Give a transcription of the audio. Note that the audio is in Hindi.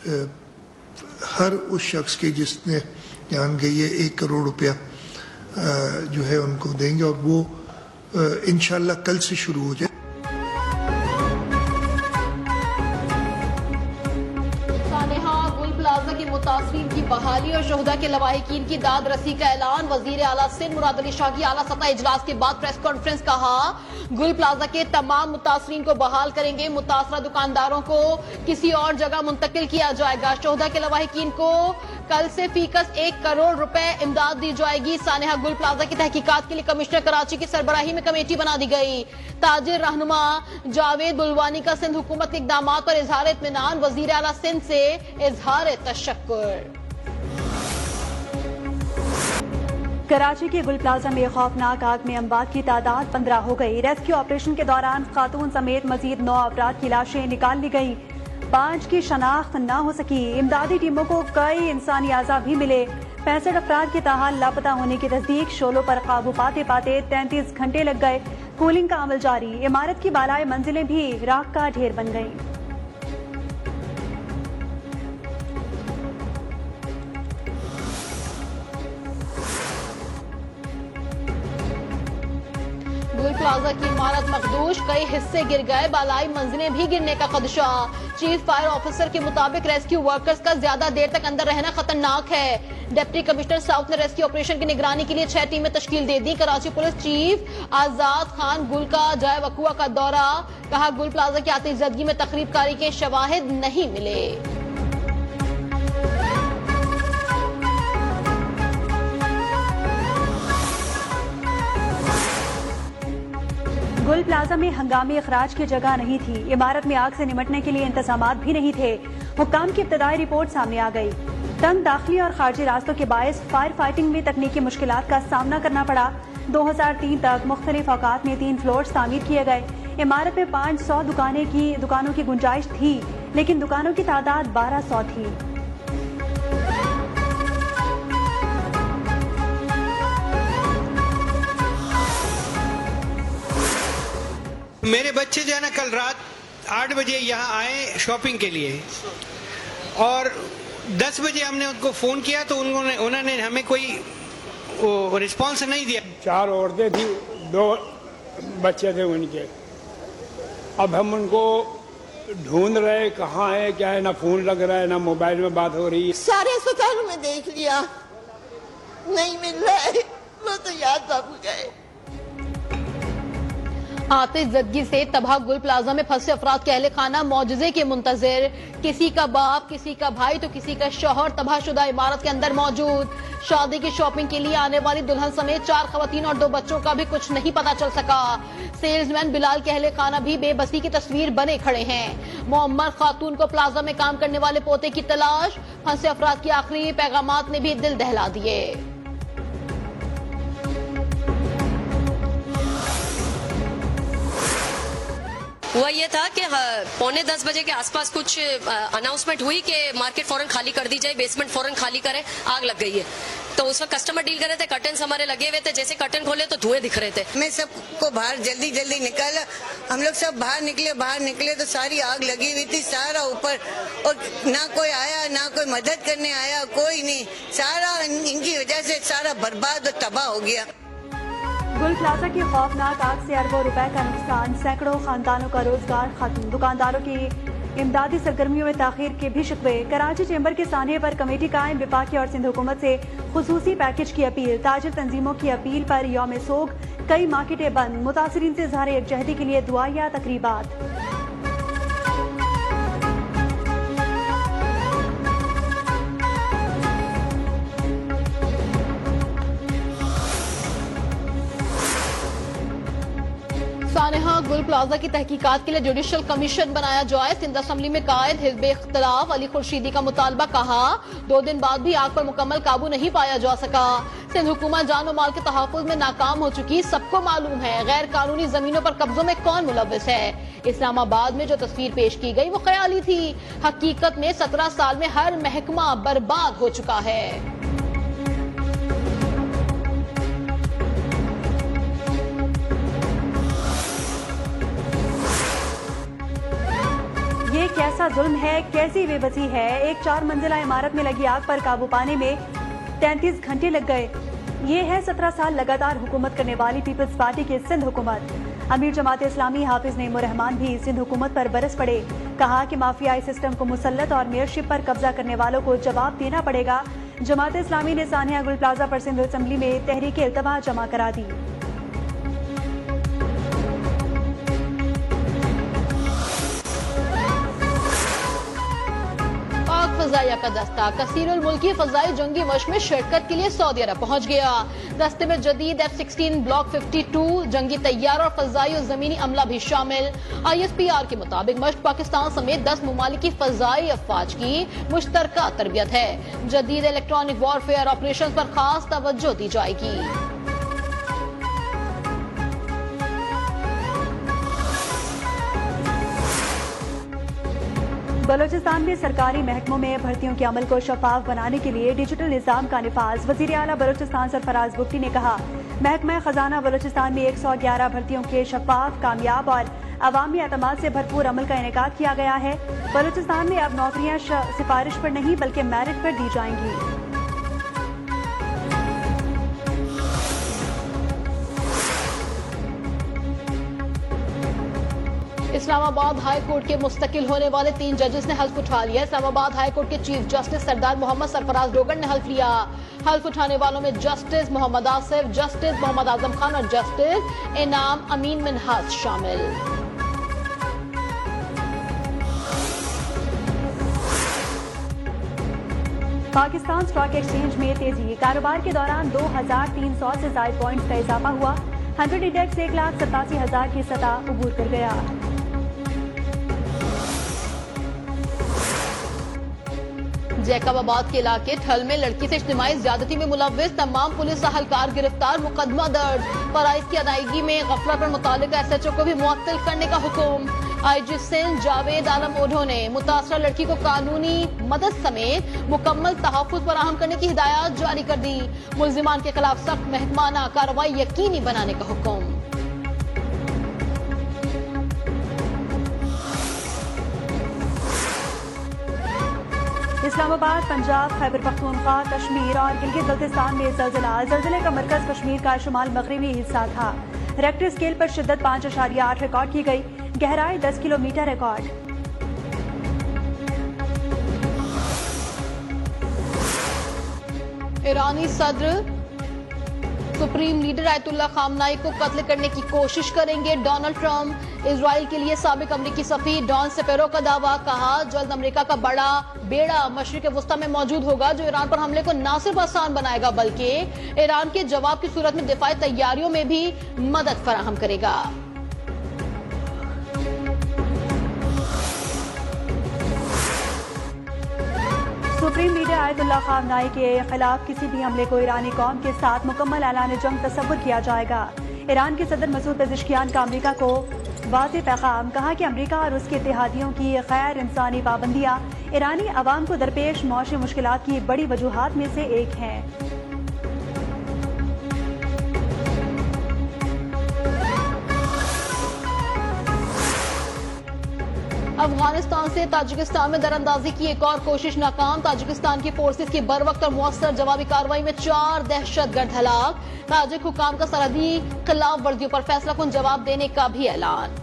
हर उस शख्स के जिसने जान गई है 1 करोड़ रुपया जो है उनको देंगे और वो इंशाल्लाह कल से शुरू हो जाए। की मुतासरीन की बहाली और शोहदा के लवाहिकीन की दाद रसी का ऐलान। वजीर आला सिंध मुराद अली शाह की आला सतह इजलास के बाद प्रेस कॉन्फ्रेंस कहा गुल प्लाजा के तमाम मुतासरीन को बहाल करेंगे, मुतासरा दुकानदारों को किसी और जगह मुंतकिल किया जाएगा। शोहदा के लवाहिकीन को कल से फीकस 1 करोड़ रुपए इमदाद दी जाएगी। सानेहा गुल प्लाजा की तहकीकात के लिए कमिश्नर कराची की सरबराही में कमेटी बना दी गई। ताजिर रहनुमा जावेद बुलवानी का सिंध हुकूमत के इकदाम पर इजहार इत्मीनान, वजीर आला सिंध से इजहार तशक्कुर। कराची के गुल प्लाजा में खौफनाक आग में अमवात की तादाद 15 हो गई। रेस्क्यू ऑपरेशन के दौरान खातून समेत मजीद 9 अफराद की लाशें निकाल ली गई। 5 की शनाख्त न हो सकी। इमदादी टीमों को कई इंसानी अज़ा भी मिले। 65 अफराद के ताहाल लापता होने की तस्दीक। शोलों पर काबू पाते पाते 33 घंटे लग गए। कूलिंग का अमल जारी। इमारत की बालाए मंजिलें भी राख का ढेर बन गईं। गुल प्लाजा की इमारत मखदूश, कई हिस्से गिर गए, बालाई मंजिलें भी गिरने का खदशा। चीफ फायर ऑफिसर के मुताबिक रेस्क्यू वर्कर्स का ज्यादा देर तक अंदर रहना खतरनाक है। डिप्टी कमिश्नर साउथ ने रेस्क्यू ऑपरेशन की निगरानी के लिए 6 टीमें तश्कील दे दी। कराची पुलिस चीफ आजाद खान गुल का जाए वकुआ का दौरा। कहा गुल प्लाजा की आतिशज़दगी में तखरीबकारी के शवाहिद नहीं मिले। गुल प्लाजा में हंगामी अखराज की जगह नहीं थी। इमारत में आग से निमटने के लिए इंतजामात भी नहीं थे। हुक्काम की इब्तदाई रिपोर्ट सामने आ गई। तंग दाखिली और खारजी रास्तों के बायस फायर फाइटिंग में तकनीकी मुश्किलात का सामना करना पड़ा। 2003 तक मुख्तलिफ औकात में 3 फ्लोर्स तामीर किए गए। इमारत में 500 दुकानों की गुंजाइश थी, लेकिन दुकानों की तादाद 1200 थी। मेरे बच्चे जो है ना कल रात 8 बजे यहाँ आए शॉपिंग के लिए और 10 बजे हमने उनको फोन किया तो उन्होंने हमें कोई रिस्पांस नहीं दिया। 4 औरतें थी, 2 बच्चे थे उनके। अब हम उनको ढूंढ रहे कहाँ है क्या है, ना फोन लग रहा है ना मोबाइल में बात हो रही है। सारे अस्पतालों में देख लिया, नहीं मिल रहा है, वो तो याद सब गए। आतिशज़दगी से तबाह गुल प्लाजा में फंसे अफराद के अहले खाना मौजज़े के मुंतज़िर। किसी का बाप, किसी का भाई तो किसी का शौहर तबाहशुदा इमारत के अंदर मौजूद। शादी की शॉपिंग के लिए आने वाली दुल्हन समेत 4 खवातीन और 2 बच्चों का भी कुछ नहीं पता चल सका। सेल्समैन बिलाल के अहले खाना भी बेबसी की तस्वीर बने खड़े हैं। मोहम्मद खातून को प्लाजा में काम करने वाले पोते की तलाश। फंसे अफराद की आखिरी पैगामात ने भी दिल दहला दिए। हुआ ये था कि 9:45 बजे के आसपास कुछ अनाउंसमेंट हुई कि मार्केट फौरन खाली कर दी जाए, बेसमेंट फौरन खाली करें, आग लग गई है। तो उस वक्त कस्टमर डील कर रहे थे, कर्टन्स हमारे लगे हुए थे, जैसे कर्टन खोले तो धुएं दिख रहे थे। मैं सबको बाहर जल्दी जल्दी निकाला, हम लोग सब बाहर निकले तो सारी आग लगी हुई थी, सारा ऊपर, और ना कोई आया ना कोई मदद करने आया, कोई नहीं, सारा इनकी वजह से सारा बर्बाद और तबाह हो गया। गुल प्लाजा की खौफनाक आग से अरबों रुपए का नुकसान, सैकड़ों खानदानों का रोजगार खत्म। दुकानदारों की इमदादी सरगर्मियों में ताखीर के भी शिकवे। कराची चैम्बर के सानहे पर कमेटी कायम। विफाकी और सिंध हुकूमत से खुसूसी पैकेज की अपील। ताजिर तंजीमों की अपील पर यौम सोग कई मार्केटें बंद। मुतासरीन से इज़हार यकजहती के लिए दुआया तकरीबात। सानेहा गुल प्लाजा की तहकीकात के लिए जुडिशल कमीशन बनाया जाए। सिंध असम्बली में कायद हिज़्ब इख्तिलाफ अली खुर्शीदी का मुतालबा। कहा 2 दिन बाद भी आग पर मुकम्मल काबू नहीं पाया जा सका। सिंध हुकूमत जान और माल के तहफ़्फ़ुज़ में नाकाम हो चुकी। सबको मालूम है गैर कानूनी जमीनों पर कब्जों में कौन मुलव्विस है। इस्लामाबाद में जो तस्वीर पेश की गई वो ख्याली थी। हकीकत में 17 साल में हर महकमा बर्बाद हो चुका है। ये कैसा कैसा जुल्म है, कैसी बेबसी है। एक 4 मंजिला इमारत में लगी आग पर काबू पाने में 33 घंटे लग गए। ये है 17 साल लगातार हुकूमत करने वाली पीपल्स पार्टी की सिंध हुकूमत। अमीर जमात इस्लामी हाफिज नईमुर रहमान भी सिंध हुकूमत पर बरस पड़े। कहा कि माफियाई सिस्टम को मुसल्लत और मेयरशिप पर कब्जा करने वालों को जवाब देना पड़ेगा। जमात इस्लामी ने सानिया गुल प्लाजा पर सिंध असम्बली में तहरीक इल्तवा जमा करा दी। फजाइया का दस्ता कसीरुल मुल्की फजाई जंगी मश्क में शिरकत के लिए सऊदी अरब पहुंच गया। दस्ते में जदीद F-16 ब्लॉक 52 जंगी तैयार और फजाई और जमीनी अमला भी शामिल। ISPR के मुताबिक मश्क पाकिस्तान समेत 10 ममालिक की फजाई अफवाज की मुश्तरका तरबियत है। जदीद इलेक्ट्रॉनिक वॉरफेयर ऑपरेशन पर खास तवज्जो दी जाएगी। बलोचिस्तान में सरकारी महकमों में भर्तियों के अमल को शफाफ बनाने के लिए डिजिटल निज़ाम का निफाज। वज़ीर आला बलोचिस्तान सरफराज बुगटी ने कहा, महकमा खजाना बलोचिस्तान में 111 भर्तियों के शफाफ, कामयाब और अवामी एतमाद से भरपूर अमल का इनेकाद किया गया है। बलोचिस्तान में अब नौकरियां सिफारिश पर नहीं बल्कि मेरिट पर दी जाएंगी। इस्लामाबाद हाई कोर्ट के मुस्तकिल होने वाले 3 जजेस ने हल्फ उठा लिया। इस्लामाबाद हाई कोर्ट के चीफ जस्टिस सरदार मोहम्मद सरफराज डोगन ने हल्फ लिया। हल्फ उठाने वालों में जस्टिस मोहम्मद आसिफ, जस्टिस मोहम्मद आजम खान और जस्टिस इनाम अमीन मिनहास शामिल। पाकिस्तान स्टॉक एक्सचेंज में तेजी। कारोबार के दौरान 2300 से ज्यादा पॉइंट्स का इजाफा हुआ। 100 इंडेक्स 1,87,000 की सतह उबूर कर गया। जैकबाबाद के इलाके ठल में लड़की से इज्तिमाई ज्यादती में मुलव्विस तमाम पुलिस अहलकार गिरफ्तार। मुकदमा दर्ज। फराइज की अदायगी में गफलत पर मुतालिका SHO को भी मुअत्तल करने का हुक्म। IG सिंध जावेद आलम ओढो ने मुतासरा लड़की को कानूनी मदद समेत मुकम्मल तहफ़्फ़ुज़ फराहम करने की हिदायत जारी कर दी। मुल्जिमान के खिलाफ सख्त महकमाना कार्रवाई यकीनी बनाने का हुक्म। इस्लामाबाद, पंजाब, खैबर पख्तूनख्वा, कश्मीर और गिलगित बल्तिस्तान में ज़लज़ले का मरकज कश्मीर का शुमाल मगरिबी हिस्सा था। रेक्टर स्केल पर शिद्दत 5.8 रिकॉर्ड की गई। गहराई 10 किलोमीटर रिकॉर्ड। ईरानी सदर सुप्रीम लीडर आयतुल्लाह खामनाई को कत्ल करने की कोशिश करेंगे डोनाल्ड ट्रंप। इजराइल के लिए साबिक अमरीकी सफीर डॉन सेपेरो का दावा। कहा, जल्द अमेरिका का बड़ा बेड़ा मशरिक वस्ता में मौजूद होगा जो ईरान पर हमले को न सिर्फ आसान बनाएगा बल्कि ईरान के जवाब की सूरत में दिफाई तैयारियों में भी मदद फराहम करेगा। सुप्रीम लीडर आयतुल्लाह खामनाई के खिलाफ किसी भी हमले को ईरानी कौम के साथ मुकम्मल ऐलान जंग तस्वुर किया जाएगा। ईरान के सदर मसूद पेज़ेश्कियान का अमरीका को वाज़ेह पैगाम। कहा कि अमरीका और उसके इत्तेहादियों की गैर इंसानी पाबंदियां ईरानी अवाम को दरपेश मौशी मुश्किलात की बड़ी वजूहात में से एक हैं। अफगानिस्तान से ताजिकिस्तान में दरअंदाजी की एक और कोशिश नाकाम। ताजिकिस्तान की फोर्सेस की बरवक्त और मुअस्सर जवाबी कार्रवाई में 4 दहशतगर्द हलाक। ताजिक हुकाम का सरहदी खिलाफ वर्जियों पर फैसला कुन जवाब देने का भी ऐलान।